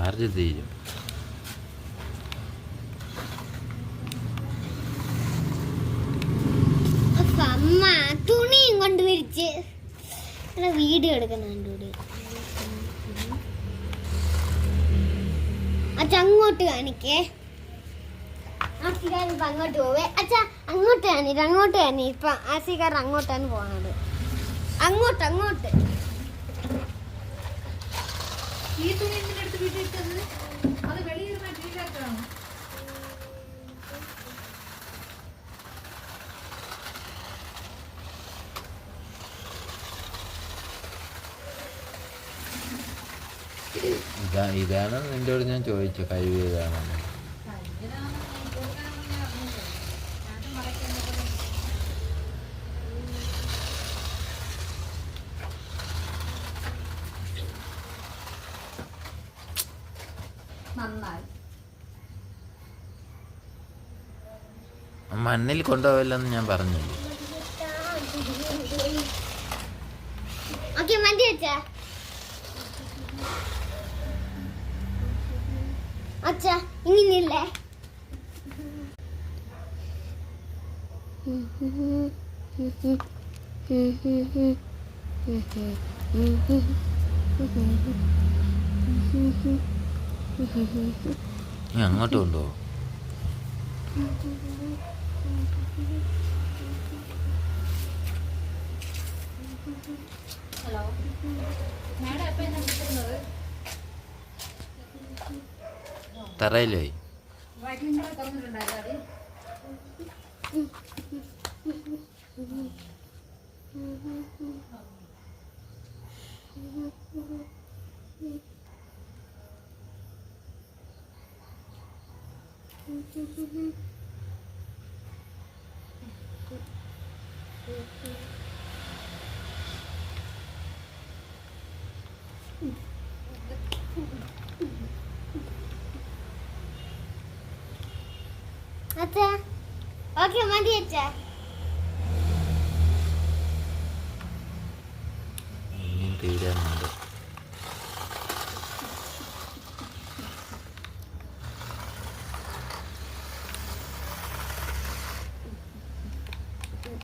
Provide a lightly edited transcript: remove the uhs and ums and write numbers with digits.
Charge തീരും. അമ്മ തുണിയും കൊണ്ട് വിരിച്ച് വീഡിയോ എടുക്കുന്നുണ്ട്. അച്ഛ അങ്ങോട്ട് കാണിക്കേ. ആസിക്കാർ ഇപ്പൊ അങ്ങോട്ട് പോവേ. അച്ഛ അങ്ങോട്ട് കാണി ഇപ്പൊ ആസിക്കാർ അങ്ങോട്ടാണ് പോണത്. അങ്ങോട്ട് ഈ തുണി എന്തിനെടുത്ത് വീട്ടിലിട്ടത്? അത് വെളിയിൽ വീട്ടിലാക്കണം. ഇതാണ് നിന്നോട് ഞാൻ ചോദിച്ചു കഴിവിയതാണെന്ന്. മണ്ണിൽ കൊണ്ടുപോവില്ലെന്ന് ഞാൻ പറഞ്ഞില്ലേ. അച്ഛാ ഇങ്ങനെയല്ലേ? നീ അങ്ങോട്ട് കൊണ്ടുപോകും. ഹലോ മാഡം എപ്പോൾ എന്നാ വിളിക്കുന്നത്? തറയിലായി. വൈകുന്നേരം തുറന്നിട്ടുണ്ടായിരുന്നു. അച്ഛാ ഓക്കെ മതി അച്ഛാ. ഇനിയും തീരാനുണ്ട്.